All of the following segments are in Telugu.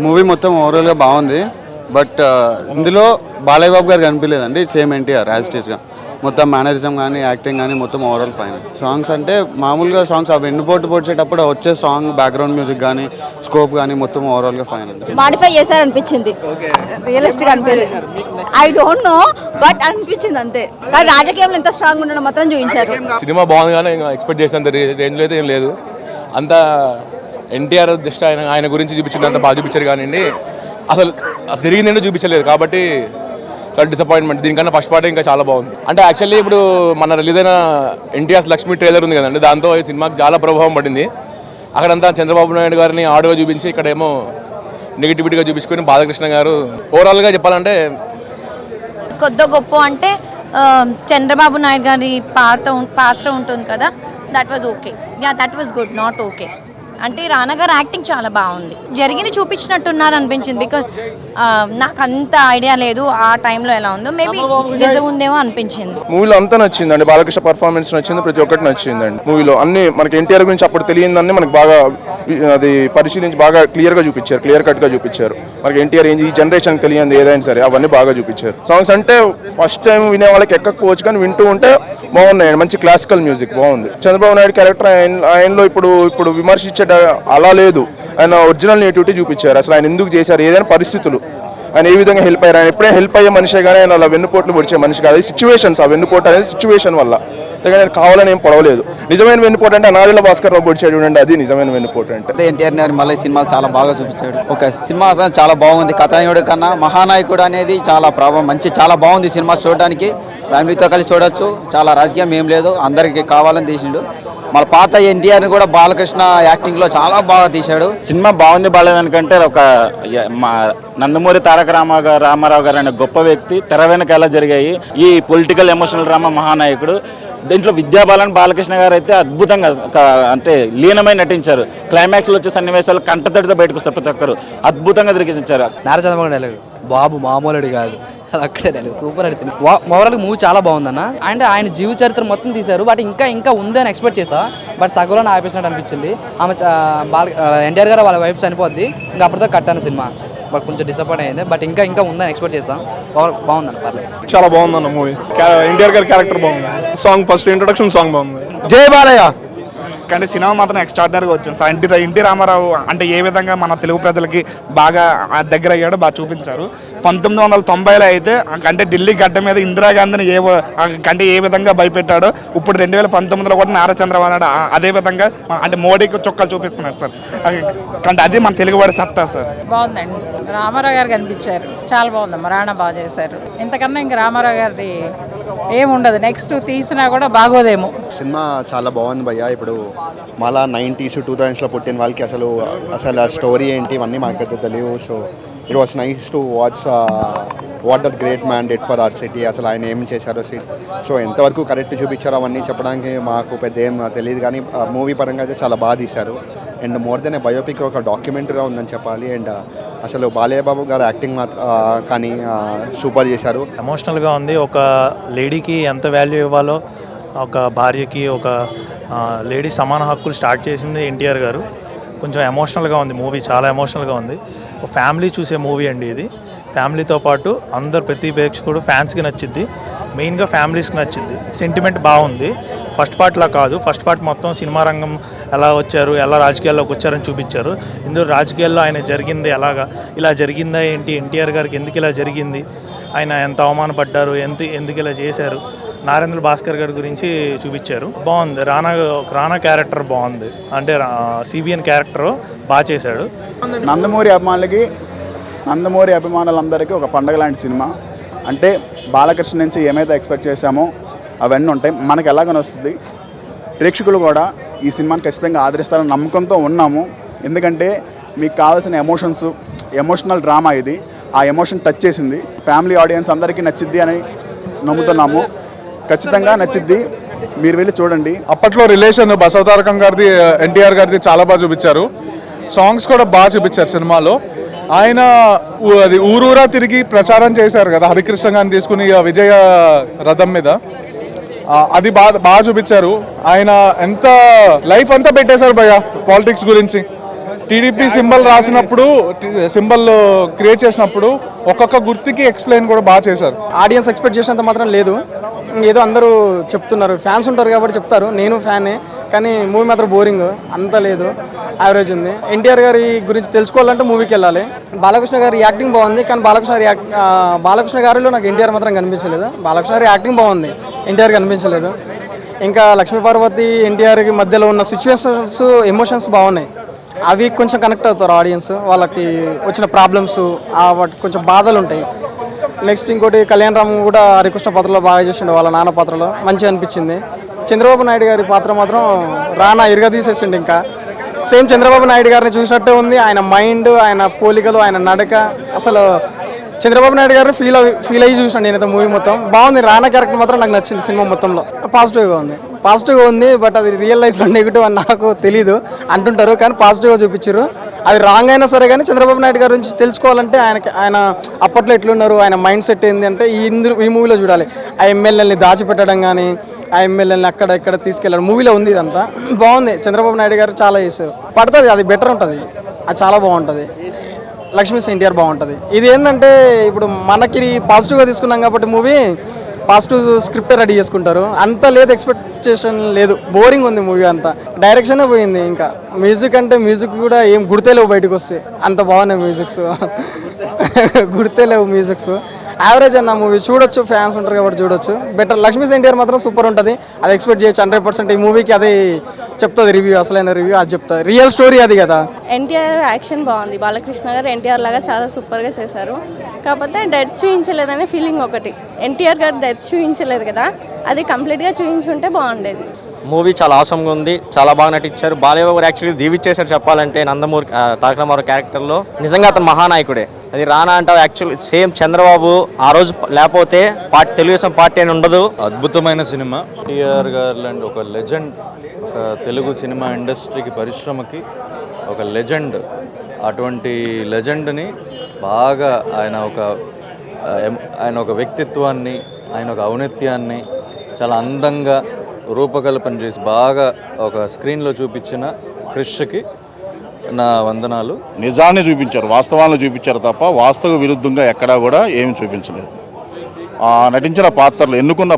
మూవీ మొత్తం ఓవరాల్గా బాగుంది. బట్ ఇందులో బాలయ్య బాబు గారు కనిపించలేదండి. సేమ్ ఎన్టీఆర్ యాజ్ ఇట్ ఈస్గా మొత్తం మేనరిజం కానీ యాక్టింగ్ కానీ మొత్తం ఓవరాల్ ఫైన్. సాంగ్స్ అంటే మామూలుగా సాంగ్స్ అవి వెన్నుపోటు పొడిచేటప్పుడు వచ్చే సాంగ్ బ్యాక్గ్రౌండ్ మ్యూజిక్ కానీ స్కోప్ కానీ మొత్తం ఓవరాల్గా ఫైన్ అండి. మాడిఫై చేశారనిపించింది, రియలిస్టిక్ అనిపించింది. ఐ డోంట్ నో బట్ అనిపించింది అంతే. కానీ రాజకీయంలో ఎంత స్ట్రాంగ్ ఉండడం మాత్రం చూపించారు. సినిమా బాగుంది కానీ ఎక్స్పెక్ట్ చేసినంత రేంజ్లో అయితే ఏం లేదు. అంతా ఎన్టీఆర్ జస్ట్ ఆయన గురించి చూపించింది, అంత బాగా చూపించారు కానీ అసలు జరిగిందేంటో చూపించలేదు కాబట్టి చాలా డిసప్పాయింట్మెంట్. దీనికన్నా ఫస్ట్ పార్ట్ ఇంకా చాలా బాగుంది. అంటే యాక్చువల్లీ ఇప్పుడు మన రిలీజ్ అయిన ఎన్టీఆర్ లక్ష్మి ట్రైలర్ ఉంది కదండి, దాంతో ఈ సినిమాకి చాలా ప్రభావం పడింది. అక్కడంతా చంద్రబాబు నాయుడు గారిని ఆడుగా చూపించి ఇక్కడేమో నెగిటివిటీగా చూపించుకొని బాలకృష్ణ గారు ఓవరాల్గా చెప్పాలంటే కొద్ది గొప్ప అంటే చంద్రబాబు నాయుడు గారి పాత్ర ఉంటుంది కదా, that was okay. That was good, not okay. అంటే రానా గారు యాక్టింగ్ చాలా బాగుంది. జరిగింది చూపించినట్టున్నారు అనిపించింది. బికాస్ నాకు అంత ఐడియా లేదు ఆ టైంలో ఎలా ఉందో, మేబీ నిజం ఉందేమో అనిపించింది. మూవీలో అంతా నచ్చిందండి, బాలకృష్ణ పర్ఫార్మెన్స్ నచ్చింది, ప్రతి ఒక్కటి నచ్చిందండి. మూవీలో అన్ని మనకి ఎన్టీఆర్ గురించి అప్పుడు తెలియదని మనకి బాగా అది పరిశీలించి బాగా క్లియర్గా చూపించారు, క్లియర్ కట్గా చూపించారు. మనకి ఎన్టీఆర్ ఈ జనరేషన్కి తెలియదు ఏదైనా సరే అవన్నీ బాగా చూపించారు. సాంగ్స్ అంటే ఫస్ట్ టైం వినే వాళ్ళకి ఎక్కకపోవచ్చు కానీ వింటూ ఉంటే బాగున్నాయండి. మంచి క్లాసికల్ మ్యూజిక్ బాగుంది. చంద్రబాబు నాయుడు క్యారెక్టర్ ఆయనలో ఇప్పుడు విమర్శించే అలా లేదు, ఆయన ఒరిజినల్ నేటివిటీ చూపించారు. అసలు ఆయన ఎందుకు చేశారు, ఏదైనా పరిస్థితులు ఆయన ఏ విధంగా హెల్ప్ అయ్యారు. ఆయన ఎప్పుడైనా హెల్ప్ అయ్యే మనిషే కానీ ఆయన అలా వెన్నుపోట్లు పొడిచే మనిషి కాదు. సిచ్యువేషన్స్, ఆ వెన్నుపోటు అనేది సిచ్యువేషన్ వల్ల, అందుకని నేను కావాలని ఏం పొడవలేదు. నిజమైన వెన్నుపోటు అంటే అనాదిల భాస్కర్ రావు పొడిచాడు చూడండి, అది నిజమైన వెన్నుపోటు అంటే. ఎన్టీఆర్ గారు మళ్ళీ సినిమాలు చాలా బాగా చూపించాడు. ఒక సినిమా చాలా బాగుంది. కథానాయకుడు కన్నా మహానాయకుడు అనేది చాలా మంచి చాలా బాగుంది సినిమా. చూడడానికి ఫ్యామిలీతో కలిసి చూడొచ్చు. చాలా రాజకీయం ఏం లేదు, అందరికి కావాలని తీసిండు. మన పాత ఎన్టీఆర్ని కూడా బాలకృష్ణ యాక్టింగ్లో చాలా బాగా తీశాడు. సినిమా బాగుంది బాగాలేదనికంటే ఒక నందమూరి తారక రామారావు గారు అనే గొప్ప వ్యక్తి తెర వెనక ఎలా జరిగాయి ఈ పొలిటికల్ ఎమోషనల్ డ్రామా మహానాయకుడు. దీంట్లో విద్యాబాలన్ బాలకృష్ణ గారు అయితే అద్భుతంగా అంటే లీనమై నటించారు. క్లైమాక్స్లో వచ్చే సన్నివేశాలు కంటతడితో బయటకు వస్తారు, ప్రతి ఒక్కరు అద్భుతంగా తిరిగించారు. నారా చంద్రబాబు డైలాగ్ బాబు మామూలుడు కాదు, అక్కడే డైలాగ్ సూపర్ అడిచింది. ఓవరాల్గా మూవీ చాలా బాగుందన్న. అండ్ ఆయన జీవిత చరిత్ర మొత్తం తీశారు, బట్ ఇంకా ఉందని ఎక్స్పెక్ట్ చేస్తా, బట్ సగంలో ఆపేసినట్టు అనిపించింది. ఆమె ఎన్టీఆర్ గారు వాళ్ళ వైఫ్ చనిపోద్ది, ఇంకా అప్పటితో కట్టాను సినిమా. బట్ కొంచెం డిసప్పాయింట్ అయింది, బట్ ఇంకా ఉందని ఎక్స్పెక్ట్ చేస్తాం. బాగుందన్న, పర్లేదు, చాలా బాగుందన్న మూవీ. ఎన్టీఆర్ గారి క్యారెక్టర్ బాగుంది. సాంగ్ ఫస్ట్ ఇంట్రొడక్షన్ సాంగ్ బాగుంది. జై బాలయ్య. కానీ సినిమా మాత్రం ఎక్స్ట్రాడినరీగా వచ్చింది. ఎన్టీ రామారావు అంటే ఏ విధంగా మన తెలుగు ప్రజలకి బాగా దగ్గర అయ్యాడో బాగా చూపించారు. 1990లో అయితే అంటే ఢిల్లీ గడ్డ మీద ఇందిరాగాంధీని అంటే ఏ విధంగా భయపెట్టాడో ఇప్పుడు 2019లో కూడా నారా చంద్రబాబు నాయుడు అదే విధంగా అంటే మోడీకి చొక్కాలు చూపిస్తున్నాడు సార్. అంటే అది మన తెలుగువాడి సత్తా సార్. బాగుందండి, రామారావు గారు కనిపించారు, చాలా బాగుందమ్మా. రాణా బాగా చేశారు. ఇంతకన్నా ఇంకా రామారావు గారిది ఏముండదు, నెక్స్ట్ తీసినా కూడా బాగోదేమో. సినిమా చాలా బాగుంది భయ్య. ఇప్పుడు మళ్ళా 90s 2000స్లో పుట్టిన వాళ్ళకి అసలు ఆ స్టోరీ ఏంటి ఇవన్నీ మనకైతే తెలియవు. So it was nice to what that great man did for hour city. అసలు ఆయన ఏం చేశారో సో ఎంతవరకు కరెక్ట్ చూపించారో అవన్నీ చెప్పడానికి మాకు పెద్ద ఏం తెలియదు, కానీ మూవీ పరంగా అయితే చాలా బాగా తీశారు. And more than A biopic, ఒక డాక్యుమెంటరీగా ఉందని చెప్పాలి. అండ్ అసలు బాలయ్య బాబు గారు యాక్టింగ్ మాత్రం కానీ సూపర్ చేశారు. ఎమోషనల్గా ఉంది. ఒక లేడీకి ఎంత వాల్యూ ఇవ్వాలో, ఒక భార్యకి ఒక లేడీ సమాన హక్కులు స్టార్ట్ చేసింది ఎన్టీఆర్ గారు. కొంచెం ఎమోషనల్గా ఉంది మూవీ, చాలా ఎమోషనల్గా ఉంది. ఒక ఫ్యామిలీ చూసే మూవీ అండి ఇది. ఫ్యామిలీతో పాటు అందరు ప్రతి ప్రేక్షకుడు ఫ్యాన్స్కి నచ్చిద్ది, మెయిన్గా ఫ్యామిలీస్కి నచ్చిద్ది. సెంటిమెంట్ బాగుంది. ఫస్ట్ పార్ట్లా కాదు, ఫస్ట్ పార్ట్ మొత్తం సినిమా రంగం ఎలా వచ్చారు, ఎలా రాజకీయాల్లోకి వచ్చారని చూపించారు. ఇందులో రాజకీయాల్లో ఆయన జరిగింది ఎలాగా, ఇలా జరిగిందా ఏంటి, ఎన్టీఆర్ గారికి ఎందుకు ఇలా జరిగింది, ఆయన ఎంత అవమానపడ్డారు, ఎందుకు ఇలా చేశారు, నారేంద్ర భాస్కర్ గారి గురించి చూపించారు. బాగుంది. రానా క్యారెక్టర్ బాగుంది, అంటే సిబిఎన్ క్యారెక్టర్ బాగా చేశాడు. నందమూరి అభిమానులందరికీ ఒక పండగ లాంటి సినిమా. అంటే బాలకృష్ణ నుంచి ఏమైతే ఎక్స్పెక్ట్ చేశామో అవన్నీ ఉంటాయి. మనకు ఎలాగని వస్తుంది, ప్రేక్షకులు కూడా ఈ సినిమాని ఖచ్చితంగా ఆదరిస్తారని నమ్మకంతో ఉన్నాము. ఎందుకంటే మీకు కావాల్సిన ఎమోషనల్ డ్రామా ఇది. ఆ ఎమోషన్ టచ్ చేసింది. ఫ్యామిలీ ఆడియన్స్ అందరికీ నచ్చిద్ది అని నమ్ముతున్నాము. ఖచ్చితంగా నచ్చిద్ది, మీరు వెళ్ళి చూడండి. అప్పట్లో రిలేషన్ బసవతారకం గారిది ఎన్టీఆర్ గారిది చాలా బాగా చూపించారు. సాంగ్స్ కూడా బాగా చూపించారు సినిమాలో. ఆయన అది ఊరూరా తిరిగి ప్రచారం చేశారు కదా, హరికృష్ణ గారిని తీసుకుని విజయ రథం మీద. అది బాగా చూపించారు. ఆయన ఎంత లైఫ్ అంతా పెట్టేశారు భయ్య పాలిటిక్స్ గురించి. టీడీపీ సింబల్ రాసినప్పుడు సింబల్ క్రియేట్ చేసినప్పుడు ఒక్కొక్క గుర్తుకి ఎక్స్ప్లెయిన్ కూడా బాగా చేశారు. ఆడియన్స్ ఎక్స్పెక్ట్ చేసినంత మాత్రం లేదు, ఏదో అందరూ చెప్తున్నారు, ఫ్యాన్స్ ఉంటారు కాబట్టి చెప్తారు, నేను ఫ్యానే, కానీ మూవీ మాత్రం బోరింగ్, అంత లేదు, యావరేజ్ ఉంది. ఎన్టీఆర్ గారి గురించి తెలుసుకోవాలంటే మూవీకి వెళ్ళాలి. బాలకృష్ణ గారి యాక్టింగ్ బాగుంది, కానీ బాలకృష్ణ గారిలో నాకు ఎన్టీఆర్ మాత్రం కనిపించలేదు. బాలకృష్ణ గారి యాక్టింగ్ బాగుంది, ఎన్టీఆర్ కనిపించలేదు. ఇంకా లక్ష్మీపార్వతి ఎన్టీఆర్కి మధ్యలో ఉన్న సిచ్యువేషన్స్, ఎమోషన్స్ బాగున్నాయి, అవి కొంచెం కనెక్ట్ అవుతారు ఆడియన్స్, వాళ్ళకి వచ్చిన ప్రాబ్లమ్స్, వాటికి కొంచెం బాధలు ఉంటాయి. నెక్స్ట్ ఇంకోటి కళ్యాణ్ రామ్ కూడా హరికృష్ణ పాత్రలో బాగా చేసిండు, వాళ్ళ నాన్న పాత్రలో మంచిగా అనిపించింది. చంద్రబాబు నాయుడు గారి పాత్ర మాత్రం రానా ఇరగదీసేసిండు, ఇంకా సేమ్ చంద్రబాబు నాయుడు గారిని చూసినట్టే ఉంది. ఆయన మైండ్, ఆయన పోలికలు, ఆయన నడక, అసలు చంద్రబాబు నాయుడు గారు ఫీల్ అయ్యి చూసాను నేనైతే మూవీ మొత్తం. బాగుంది, రానా క్యారెక్టర్ మాత్రం నాకు నచ్చింది సినిమా మొత్తంలో. పాజిటివ్గా ఉంది, బట్ అది రియల్ లైఫ్లో నెగిటివ్ అని నాకు తెలీదు అంటుంటారు, కానీ పాజిటివ్గా చూపించారు. అది రాంగ్ అయినా సరే కానీ చంద్రబాబు నాయుడు గారి గురించి తెలుసుకోవాలంటే ఆయన అప్పట్లో ఎట్లున్నారు, ఆయన మైండ్ సెట్ ఏంది అంటే ఈ మూవీలో చూడాలి. ఆ ఎమ్మెల్యేని దాచిపెట్టడం కానీ, ఆ ఎమ్మెల్యేని అక్కడ ఇక్కడ తీసుకెళ్ళడం మూవీలో ఉంది. ఇదంతా బాగుంది, చంద్రబాబు నాయుడు గారు చాలా చేశారు. పడుతుంది, అది బెటర్ ఉంటుంది, అది చాలా బాగుంటుంది. లక్ష్మీ ఎన్టీఆర్ బాగుంటుంది. ఇది ఏంటంటే ఇప్పుడు మనకి పాజిటివ్గా తీసుకున్నాం కాబట్టి మూవీ పాజిటివ్ స్క్రిప్టే రెడీ చేసుకుంటారు, అంత లేదు, ఎక్స్పెక్టేషన్ లేదు, బోరింగ్ ఉంది మూవీ అంతా. డైరెక్షనే పోయింది, ఇంకా మ్యూజిక్ అంటే మ్యూజిక్ కూడా ఏం గుర్తేలేవు, బయటకు వస్తే అంత బాగున్నాయి మ్యూజిక్స్, గుర్తేలేవు మ్యూజిక్స్. యావరేజ్ అన్న మూవీ, చూడొచ్చు, ఫ్యాన్స్ ఉంటారు కాబట్టి చూడొచ్చు. బెటర్. లక్ష్మీ ఎన్టీఆర్ మాత్రం సూపర్ ఉంటుంది, అది ఎక్స్పెక్ట్ చేయొచ్చు 100%. ఈ మూవీకి అది చెప్తుంది రివ్యూ, అసలైన రివ్యూ అది చెప్తుంది, రియల్ స్టోరీ అది కదా. ఎన్టీఆర్ యాక్షన్ బాగుంది, బాలకృష్ణ గారు ఎన్టీఆర్ లాగా చాలా సూపర్గా చేశారు. కాకపోతే డెత్ చూపించలేదనే ఫీలింగ్ ఒకటి. ఎన్టీఆర్ గారు డెత్ చూపించలేదు కదా, అది కంప్లీట్గా చూపించుంటే బాగుండేది. మూవీ చాలా ఆసంగా ఉంది, చాలా బాగా నటించారు. బాలయ్య గారు యాక్చువల్లీ దీవిచ్చేసారు చెప్పాలంటే నందమూరి తారక రామారావు క్యారెక్టర్లో. నిజంగా అతను మహానాయకుడే. అది రానా అంటావు యాక్చువల్ సేమ్ చంద్రబాబు ఆ రోజు లేకపోతే తెలుగుదేశం పార్టీ అని ఉండదు. అద్భుతమైన సినిమా. ఎన్టీఆర్ గారు లాంటి ఒక లెజెండ్, ఒక తెలుగు సినిమా ఇండస్ట్రీకి, పరిశ్రమకి ఒక లెజెండ్. అటువంటి లెజెండ్ని బాగా ఆయన ఒక వ్యక్తిత్వాన్ని, ఆయన ఒక ఔన్నత్యాన్ని చాలా అందంగా రూపకల్పన చేసి బాగా ఒక స్క్రీన్లో చూపించిన క్రిష్కి నా వందనాలు. నిజాన్ని చూపించారు, వాస్తవాలను చూపించారు తప్ప వాస్తవ విరుద్ధంగా ఎక్కడా కూడా ఏమి చూపించలేదు. నటించిన పాత్రలు, ఎన్నుకున్న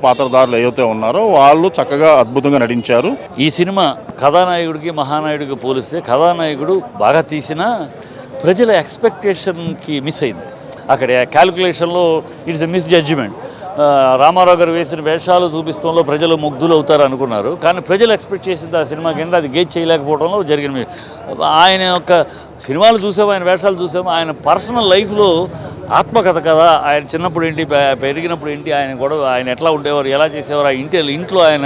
పాత్రదారులు ఏవైతే ఉన్నారో వాళ్ళు చక్కగా అద్భుతంగా నటించారు. ఈ సినిమా కథానాయకుడికి మహానాయుడికి పోలిస్తే కథానాయకుడు బాగా తీసిన ప్రజల ఎక్స్పెక్టేషన్కి మిస్ అయింది. అక్కడ క్యాలిక్యులేషన్లో it's a misjudgement. Ramarao garu వేసిన వేషాలు చూపిస్తంలో ప్రజలు ముగ్ధులు అవుతారు అనుకున్నారు, కానీ ప్రజలు ఎక్స్పెక్ట్ చేసింది ఆ సినిమా కింద అది గేజ్ చేయలేకపోవడంలో జరిగిన. ఆయన యొక్క సినిమాలు చూసాము, ఆయన వేషాలు చూసాము, ఆయన పర్సనల్ లైఫ్లో ఆత్మకథ కదా. ఆయన చిన్నప్పుడు ఏంటి, పెరిగినప్పుడు ఏంటి, ఆయన గొడవ, ఆయన ఎట్లా ఉండేవారు, ఎలా చేసేవారు, ఆ ఇంట్లో ఆయన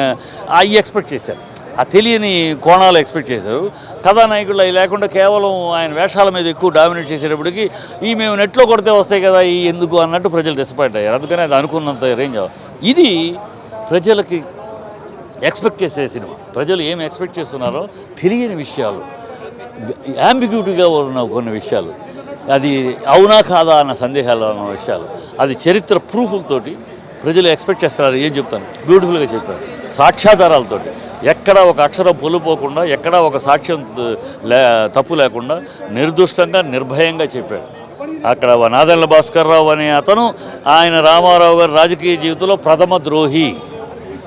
అవి ఎక్స్పెక్ట్ చేశారు. ఆ తెలియని కోణాలు ఎక్స్పెక్ట్ చేశారు. కథానాయకులు అవి లేకుండా కేవలం ఆయన వేషాల మీద ఎక్కువ డామినేట్ చేసేటప్పటికి మేము నెట్లో కొడితే వస్తాయి కదా ఈ ఎందుకు అన్నట్టు ప్రజలు డిసప్పాయింట్ అయ్యారు. అందుకని అది అనుకున్నంత రేంజ్. ఇది ప్రజలకి ఎక్స్పెక్ట్ చేసే సినిమా. ప్రజలు ఏమి ఎక్స్పెక్ట్ చేస్తున్నారో తెలియని విషయాలు, యాంబిగ్యూటీగా ఉన్న కొన్ని విషయాలు, అది అవునా కాదా అన్న సందేహాలు ఉన్న విషయాలు, అది చరిత్ర ప్రూఫ్లతోటి ప్రజలు ఎక్స్పెక్ట్ చేస్తున్నారు. ఏం చెప్తాను, బ్యూటిఫుల్గా చెప్పారు, సాక్ష్యాధారాలతోటి. ఎక్కడ ఒక అక్షరం పొల్లుపోకుండా, ఎక్కడ ఒక సాక్ష్యం తప్పు లేకుండా నిర్దుష్టంగా నిర్భయంగా చెప్పాడు. అక్కడ నాదెళ్ల భాస్కర్ రావు అనే అతను ఆయన రామారావు గారి రాజకీయ జీవితంలో ప్రథమ ద్రోహి.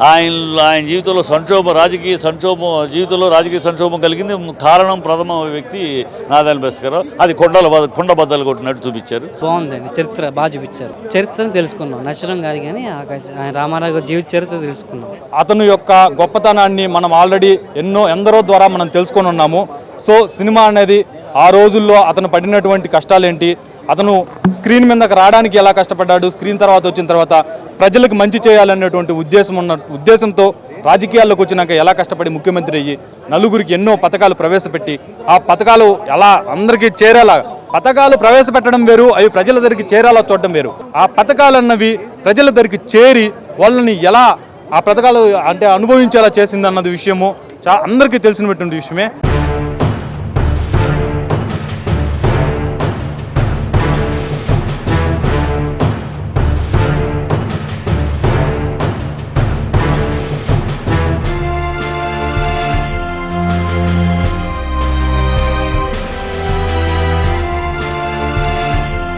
ఆయన జీవితంలో రాజకీయ సంక్షోభం కలిగింది కారణం ప్రథమ వ్యక్తి నాదెళ్ల భాస్కర్ రావు. అది కొండ బద్దలు కొట్టినట్టు చూపించారు. బాగుందండి, చరిత్ర బాగా చూపించారు. చరిత్రను తెలుసుకున్నాం, నచ్చడం కాదు కానీ ఆయన రామారావు గారి జీవిత చరిత్ర తెలుసుకున్నాం. అతను యొక్క గొప్పతనాన్ని మనం ఆల్రెడీ ఎందరో ద్వారా మనం తెలుసుకొని ఉన్నాము. సో సినిమా అనేది ఆ రోజుల్లో అతను పడినటువంటి కష్టాలేంటి, అతను స్క్రీన్ మీదకి రావడానికి ఎలా కష్టపడ్డాడు, స్క్రీన్ తర్వాత వచ్చిన తర్వాత ప్రజలకు మంచి చేయాలనేటువంటి ఉద్దేశంతో రాజకీయాల్లోకి వచ్చినాక ఎలా కష్టపడి ముఖ్యమంత్రి అయ్యి నలుగురికి ఎన్నో పథకాలు ప్రవేశపెట్టి ఆ పథకాలు ఎలా అందరికీ చేరేలా, పథకాలు ప్రవేశపెట్టడం వేరు, అవి ప్రజల దగ్గరికి చేరేలా చూడడం వేరు. ఆ పథకాలు అన్నవి ప్రజల దగ్గరికి చేరి వాళ్ళని ఎలా ఆ పథకాలు అంటే అనుభవించేలా చేసింది అన్నది విషయము అందరికీ తెలిసినటువంటి విషయమే.